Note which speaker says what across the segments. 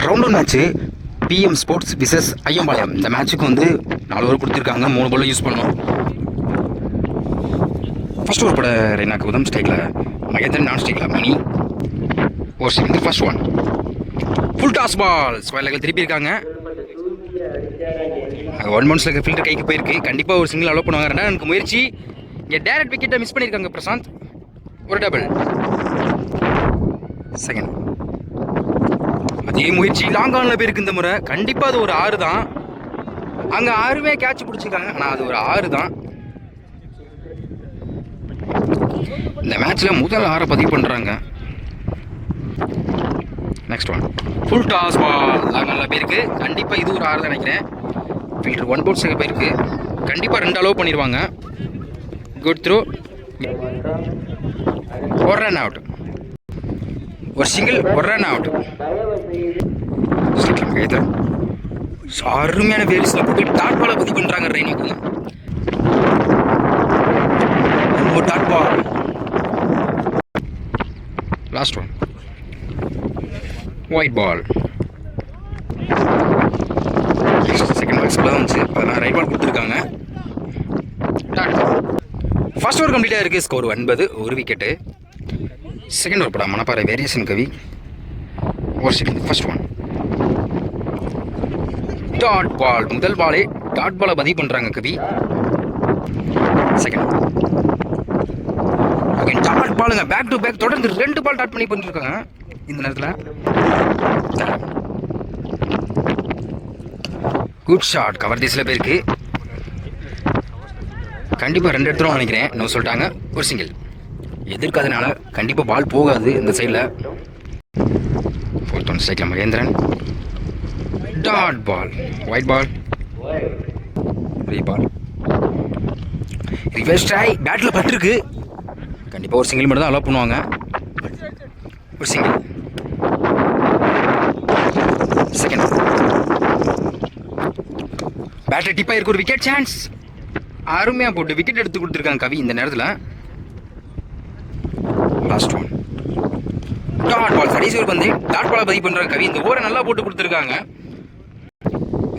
Speaker 1: Round 1 match PM sports versus Iyampalayam. இந்த மேட்ச்சுக்கு வந்து 4 ஓவர் கொடுத்துருக்காங்க, 3 பால் யூஸ் பண்ணோம். ஃபர்ஸ்ட் ஓவர் பட ரெய்னா கௌதம், ஸ்ட்ரைக்கில் மகேந்திரன், நான் ஸ்ட்ரைக்கில் Mani. Over second first one full toss ball. Square லெக்கில் திருப்பி இருக்காங்க. 1 மந்த்ஸில் ஃபில்டர் கைக்கு போயிருக்கு. கண்டிப்பாக ஒரு சிங்கிள் அலோவ் பண்ணுவாங்க. எனக்கு முயற்சி இங்கே டேரக்ட் விக்கெட்டை மிஸ் பண்ணியிருக்காங்க பிரசாந்த். ஒரு டபுள். செகண்ட் அதே முயற்சி லாங் ஆனில் போயிருக்கு இந்த முறை. கண்டிப்பாக அது ஒரு 6 தான். அங்கே 6மே கேட்ச் பிடிச்சிருக்காங்க, ஆனால் அது ஒரு 6 தான். இந்த மேட்ச்சில் முதல் 6 பதிவு பண்ணுறாங்க. Next one full toss ball. Long ஆனில் போயிருக்கு. கண்டிப்பாக இது ஒரு 6 தான் நினைக்கிறேன். ஃபில்டர் 1 பவுன்ஸுக்கு போயிருக்கு. கண்டிப்பாக 2 அலோவ் பண்ணிடுவாங்க. Good throw. ஒரு ரன் அவுட். ஒரு சிங்கிள், ஒரு ரன் அவுட். அருமையான வேரிஸ்ல போட்டு டாட் பாலை பதிவு பண்றாங்க ரெய்னாக்கு. Dot ball. Last one white ball. Second பால்ஸ்க்குள்ள வந்துச்சு. அதெல்லாம் ரைட் பால் கொடுத்துருக்காங்க. ஃபர்ஸ்ட் ஓவர் கம்ப்ளீட்டாக இருக்குது. ஸ்கோர் 9, ஒரு விக்கெட்டு. செகண்ட் ஓவர் படம் Manapparai variation Kavi. Over second first one dot ball. முதல் பாலே டாட் பாலை பதிவு பண்ணுறாங்க கவி. செகண்ட் டாட் பாலுங்க. பேக் டு பேக் தொடர்ந்து 2 பால் டாட் பண்ணி பண்ணிருக்காங்க இந்த நேரத்தில். Good shot. கவர் தீஸில் போயிருக்கு. கண்டிப்பாக 2 எடுத்துரும் நினைக்கிறேன். நோ சொல்லிட்டாங்க. ஒரு சிங்கிள். எதிர்க்காதனால கண்டிப்பாக பால் போகாது இந்த சைடில். ஃபோர்த் ஒன் ஸ்ட்ரைக்கில் Mahendran. Dot ball. White ball. Ball reverse try. பேட்டில் பட்டிருக்கு. கண்டிப்பாக ஒரு சிங்கிள் மட்டும் தான் அலோவ் பண்ணுவாங்க. ஒரு சிங்கிள். செகண்ட் பேட்டர் டிப்பாக இருக்கு. ஒரு விக்கெட் சான்ஸ். அருமையாக போட்டு விக்கெட் எடுத்து கொடுத்துருக்காங்க கவி இந்த நேரத்தில். Last one dot ball. கடைசி ஓவர் வந்து டாட் பாலை பதிவு பண்ணுறாங்க கவி. இந்த ஓவரை நல்லா போட்டு கொடுத்துருக்காங்க.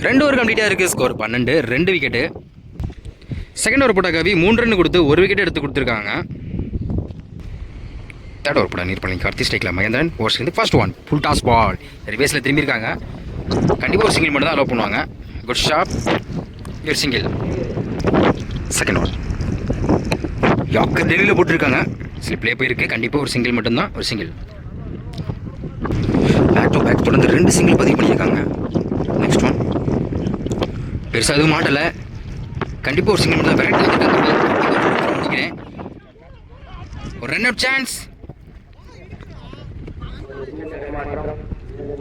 Speaker 1: 2 ஓவர் கம்ப்ளீட்டாக இருக்குது. Score 12, 2 wicket. செகண்ட் ஓவர் போட்ட கவி 3 ரன் கொடுத்து 1 விக்கெட் எடுத்து கொடுத்துருக்காங்க. தேர்ட் ஓவர் போட நீர்பழனி கார்த்தி, ஸ்ட்ரைக்கில் மகேந்திரன். ஓவர் சேர்ந்து first one full toss ball. ரிவேஸில் திரும்பியிருக்காங்க. கண்டிப்பாக ஒரு சிங்கிள் மட்டும் தான் அலோவ் பண்ணுவாங்க. Good shot. ஒரு சிங்கிள். செகண்ட் ஒன் யாக்கர் டெல்லியில் போட்டிருக்காங்க. ஸ்லிப்லேயே போயிருக்கு. கண்டிப்பாக ஒரு சிங்கிள் மட்டும்தான். ஒரு சிங்கிள். பேக் டு பேக் தொடர்ந்து 2 சிங்கிள் பதிவு பண்ணியிருக்காங்க. நெக்ஸ்ட் ஒன் பெருசாக எதுவும் மாட்டலை. கண்டிப்பாக ஒரு சிங்கிள் மட்டும் தான். வெரைட்டி நினைக்கிறேன். ஒரு ரன் அவுட் சான்ஸ்.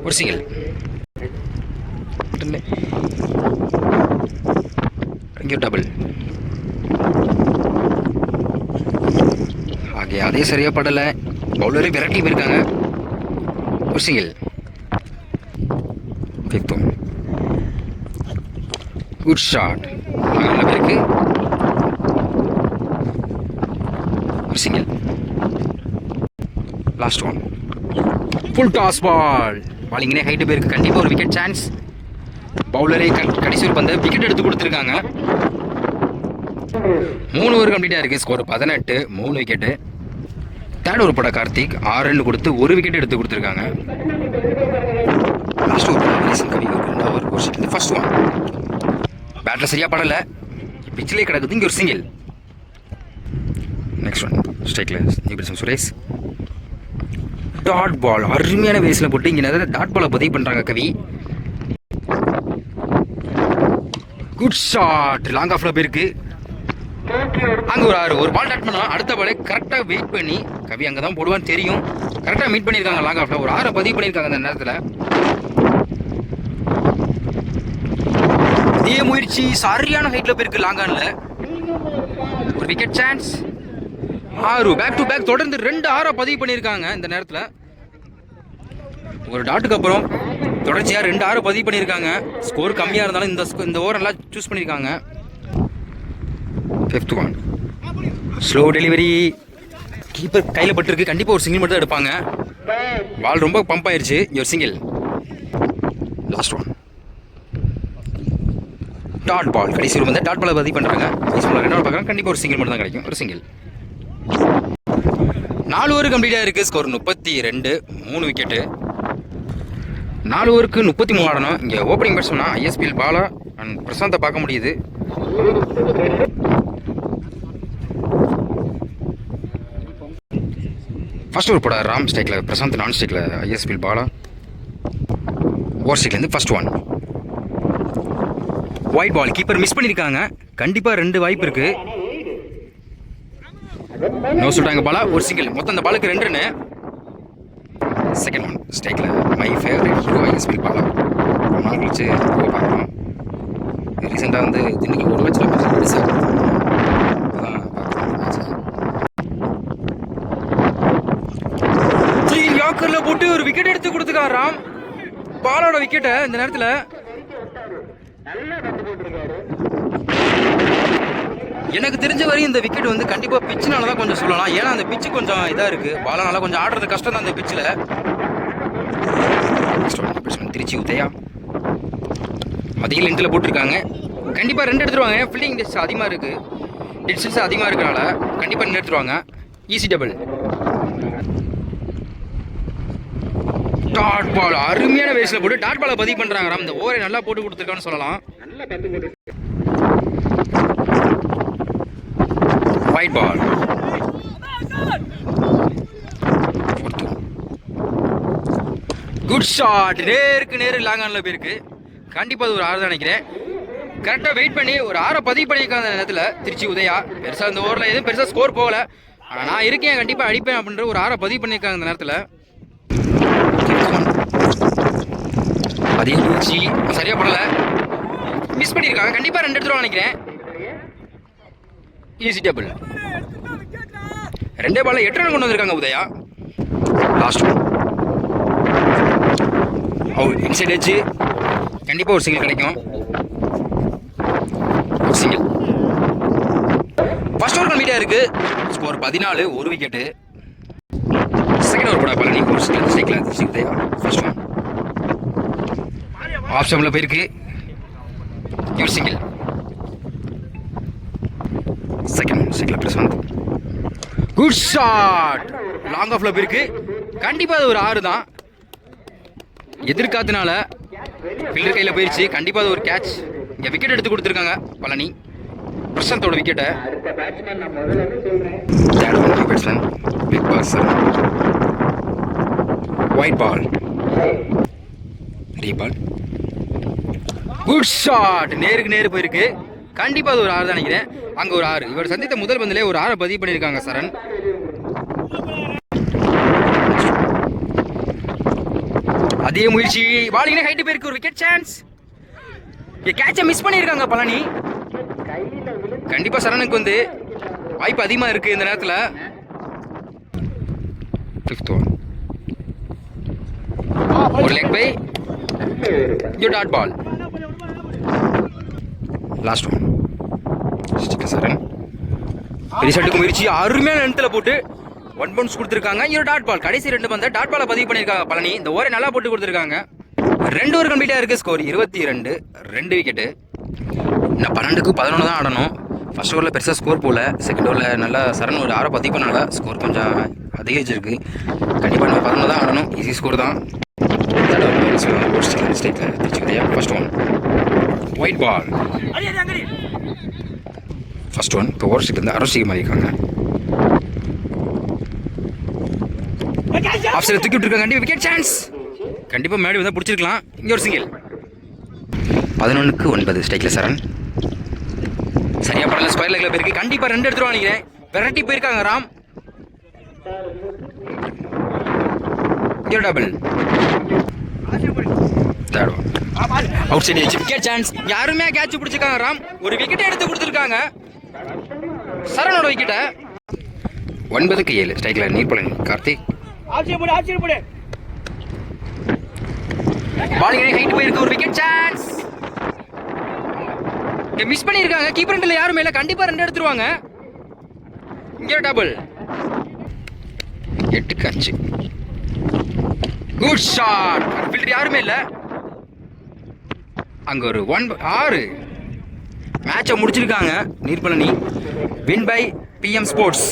Speaker 1: ஒரு சிங்கிள். இங்கே டபுள். ஆகிய அதே சரியாக படலை. பவுலரே விரட்டி போயிருக்காங்க. ஒரு சிங்கிள். Good shot. நல்ல பேருக்கு. ஒரு single. Last one full toss ball. பாலிங்கனே ஹைட்டு போயிருக்கு. கண்டிப்பாக ஒரு விக்கெட் சான்ஸ். பவுலரே கடைசி ஒரு பந்து விக்கெட் எடுத்து கொடுத்துருக்காங்க. 3 ஓவர் கம்ப்ளீட்டாக இருக்குது. Score 18, 3 wicket. தேர்ட் ஓவர் போட கார்த்திக் 6 ரன் கொடுத்து 1 விக்கெட் எடுத்து கொடுத்துருக்காங்க. லாஸ்ட் ஓவர் கவி 2 ஓவர். ஒரு செகண்ட் ஃபர்ஸ்ட் ஒன் பேட்டில் சரியாக படலை. பிச்சிலே கிடக்குது. இங்கே ஒரு சிங்கிள். நெக்ஸ்ட் ஒன் ஸ்ட்ரைக்கில் நியூபிரசன் சுரேஷ். Dot ball. அருமையான வேஸில் போட்டு இங்கே நிறைய டாட் பாலை பதிவு பண்ணுறாங்க கவி. Good shot. லாங் ஆஃப்ல போயிருக்கு. அங்கே ஒரு பால் டாட் பண்ணலாம். அடுத்த பாலே கரெக்டாக வெயிட் பண்ணி கவி அங்கே தான் போடுவான்னு தெரியும். கரெக்டாக மீட் பண்ணியிருக்காங்க. லாங் ஆஃப்ல ஒரு 6 பதிவு பண்ணியிருக்காங்க அந்த நேரத்தில். இதே முயற்சி சரியான ஹைட்டில் போயிருக்கு. லாங் ஆனில் ஒரு wicket chance. 6 back to back தொடர்ந்து 2 6 பதிவு பண்ணியிருக்காங்க இந்த நேரத்தில். ஒரு டாட்டுக்கு அப்புறம் தொடர்ச்சியாக 2 6 பதிவு பண்ணியிருக்காங்க. ஸ்கோர் கம்மியாக இருந்தாலும் இந்த ஓவர் நல்லா சூஸ் பண்ணியிருக்காங்க. Fifth one slow delivery. Keeper கையில் பட்டிருக்கு. கண்டிப்பாக ஒரு சிங்கிள் மட்டும் தான் எடுப்பாங்க. பால் ரொம்ப பம்ப் ஆயிடுச்சு. ஒரு single. Last one dot ball. கடைசி ஒரு வந்து டாட் பாலை பதிவு பண்ணுறாங்க. ரெண்டாவது பார்க்குறாங்க. கண்டிப்பாக ஒரு சிங்கிள் மட்டும் தான் கிடைக்கும். ஒரு சிங்கிள். 4 ஓவர் கம்ப்ளீட்டாக இருக்குது. ஸ்கோர் 32. 3 விக்கெட்டு. 4 ஓவருக்கு 33 ஆடணும். இங்கே ஓப்பனிங் பேட்ஸ்மேனா ஐஎஸ்பிஎல் பாலா அண்ட் பிரசாந்தை பார்க்க முடியுது. ஃபர்ஸ்ட் ஓவர் போட ராம் ஸ்ட்ரைக்கில், பிரசாந்த் நான் ஸ்ட்ரைக்கில், ஐஎஸ்பிஎல் பாலா. ஓவர் ஸ்ட்ரைக்லேருந்து first one. White ball. Keeper miss பண்ணியிருக்காங்க. கண்டிப்பாக 2 வாய்ப்பு இருக்குது. நோ சொல்கிறாங்க பாலா. ஒரு சிங்கிள். மொத்தம் அந்த பாலுக்கு 2 ரன்னு. செகண்ட் ஒன் ஸ்ட்ரைக்கில் my favourite hero ISPL Bala. ரொம்ப நாள் கழிச்சு ஹீரோ பார்க்குறோம். ரீசெண்டாக வந்து திண்டுக்கல் 1 லட்சம் பெருசாக யாக்கரில் போட்டு ஒரு விக்கெட் எடுத்து கொடுத்துக்கார் ராம். பாலோட விக்கெட்டை இந்த நேரத்தில் எனக்கு தெரிஞ்ச வரையும் இந்த விக்கெட் வந்து கண்டிப்பாக பிச்சுனால தான் கொஞ்சம் சொல்லலாம். ஏன்னா அந்த பிச்சு கொஞ்சம் இதாக இருக்குது. பாலனால கொஞ்சம் ஆடுறது கஷ்டம் தான் அந்த பிச்சில். திருச்சி உதயா அதிக லென்த்தில் போட்டிருக்காங்க. கண்டிப்பாக 2 எடுத்துருவாங்க. ஃபீல்டிங் டிஸ்டன்ஸ் அதிகமாக இருக்குது. டிஸ்டன்ஸ் அதிகமாக இருக்கனால கண்டிப்பாக 2 எடுத்துருவாங்க. Easy double. Dot ball. அருமையான வேஸில் போட்டு டாட் பாலை பதிவு பண்ணுறாங்க ராம். இந்த ஓவரை நல்லா போட்டு கொடுத்துருக்கான்னு சொல்லலாம். White ball. Good shot. நேருக்கு நேரு லாங் ஆனில் போயிருக்கு. கண்டிப்பாக அது ஒரு 6 தான் நினைக்கிறேன். கரெக்டாக வெயிட் பண்ணி ஒரு 6 பதிவு பண்ணியிருக்காங்க அந்த நேரத்தில் திருச்சி உதயா. பெருசாக இந்த ஓவரில் எதுவும் பெருசாக ஸ்கோர் போகலை. ஆனால் நான் இருக்கேன், கண்டிப்பாக அடிப்பேன் அப்படின்ற ஒரு 6 பதிவு பண்ணியிருக்காங்க அந்த நேரத்தில். அதே திருச்சி சரியாக படலை. மிஸ் பண்ணியிருக்காங்க. கண்டிப்பாக 2 எடுத்துருவாங்க நினைக்கிறேன். Easy table. 2 பால்ல 8 ரன் கொண்டு வந்திருக்காங்க Udaya. Last one. Out. Inside edge. கண்டிப்பாக ஒரு சிங்கிள் கிடைக்கும். ஒரு சிங்கிள். ஃபர்ஸ்ட் ஓவர் கம்ப்ளீட்டாக இருக்கு. ஸ்கோர் 14. 1 விக்கெட்டு. செகண்ட் ஓவர் போட பழனி. ஒரு ஸ்ட்ரைக்கில் Trichy Udhaya. First one. Off ஸ்டம்பில் போயிருக்கு. ஒரு சிங்கிள். செகண்ட் ஸ்ட்ரைக்கில் பிரசாந்த். Good shot. லாங் ஆஃப்ல போயிருக்கு. கண்டிப்பாக அது ஒரு 6 தான். எதிர்காத்துனால ஃபீல்டர் கையில் போயிடுச்சு. கண்டிப்பாக அது ஒரு கேட்ச். இங்கே விக்கெட் எடுத்து கொடுத்துருக்காங்க பழனி. பிரசாந்தோட விக்கெட்டை. Big boss. White ball. Reball. Good shot. நேருக்கு நேரு போயிருக்கு. கண்டிப்பாக அது ஒரு 6 தான் நினைக்கிறேன். அங்கே ஒரு 6. இவர் சந்தித்த முதல் பந்திலே ஒரு 6 பதிவு பண்ணியிருக்காங்க சரண். அதே முயற்சி. பாலிங் ஹைட்டு போயிருக்கு. ஒரு விக்கெட் சான்ஸ். கேட்சை மிஸ் பண்ணியிருக்காங்க பழனி. கண்டிப்பாக சரணுக்கு வந்து வாய்ப்பு அதிகமாக இருக்குது இந்த நேரத்தில். Fifth one. ஒரு leg bye. Dot ball. Last one. Saran ரிசல்ட்டுக்கு முயற்சி. அருமையான இடத்துல போட்டு 1 பவுன்ஸ் கொடுத்துருக்காங்க. ஒரு டாட் பால். கடைசி 2 பந்தை டாட் பாலை பதிவு பண்ணியிருக்காங்க பழனி. இந்த ஓவரை நல்லா போட்டு கொடுத்துருக்காங்க. 2 ஓவர் கம்ப்ளீட்டாக இருக்குது. ஸ்கோர் 22. 2 விக்கெட்டு. இன்னும் 12க்கு 11 தான் ஆடணும். ஃபர்ஸ்ட் ஓவரில் பெருசாக ஸ்கோர் போகல. செகண்ட் ஓவரில் நல்லா சரண் ஒரு 6 பதிவு பண்ணால ஸ்கோர் கொஞ்சம் அதிகரிச்சிருக்கு. கண்டிப்பாக நம்ம 11 தான் ஆடணும். ஈஸி ஸ்கோர் தான். First one. White ball. First one. இப்போ ஓவர் ஸ்ட்ரைக் வந்து அரோசிக்க மாதிரி இருக்காங்க. ஆஃப் சைடு தூக்கி விட்டுருக்காங்க. கண்டிப்பாக விக்கெட் சான்ஸ். கண்டிப்பாக மேடி வந்தால் பிடிச்சிருக்கலாம். இங்கே ஒரு சிங்கிள். 11க்கு 9 ஸ்ட்ரைக்கில் சரண். சரியா படல. ஸ்கொயர் லெக்கில் போயிருக்கு. கண்டிப்பாக 2 எடுத்துருவாங்க நினைக்கிறேன். வெரைட்டி போயிருக்காங்க ராம். இங்கே double. Out side wicket chance. யாருமே கேட்ச் பிடிச்சிருக்காங்க ராம். ஒரு விக்கெட் எடுத்து கொடுத்துருக்காங்க சரணோட விக்கெட்டை. 9க்கு 7 ஸ்ட்ரைக்கில் நீர்பழனி கார்த்திக். பாலிங் ஹைட் போயிருக்கு. ஒரு விக்கெட் சான்ஸ். மிஸ் பண்ணியிருக்காங்க. கீப்பர் ரெண்டில் யாரும் இல்லை. கண்டிப்பாக 2 எடுத்துருவாங்க. இங்கே டபுள். 8க்கு 5. Good shot. ஃபீல்டர் யாருமே இல்லை. அங்கே ஒரு 6 மேட்சை முடிச்சிருக்காங்க Neerpalani. Win by PM sports.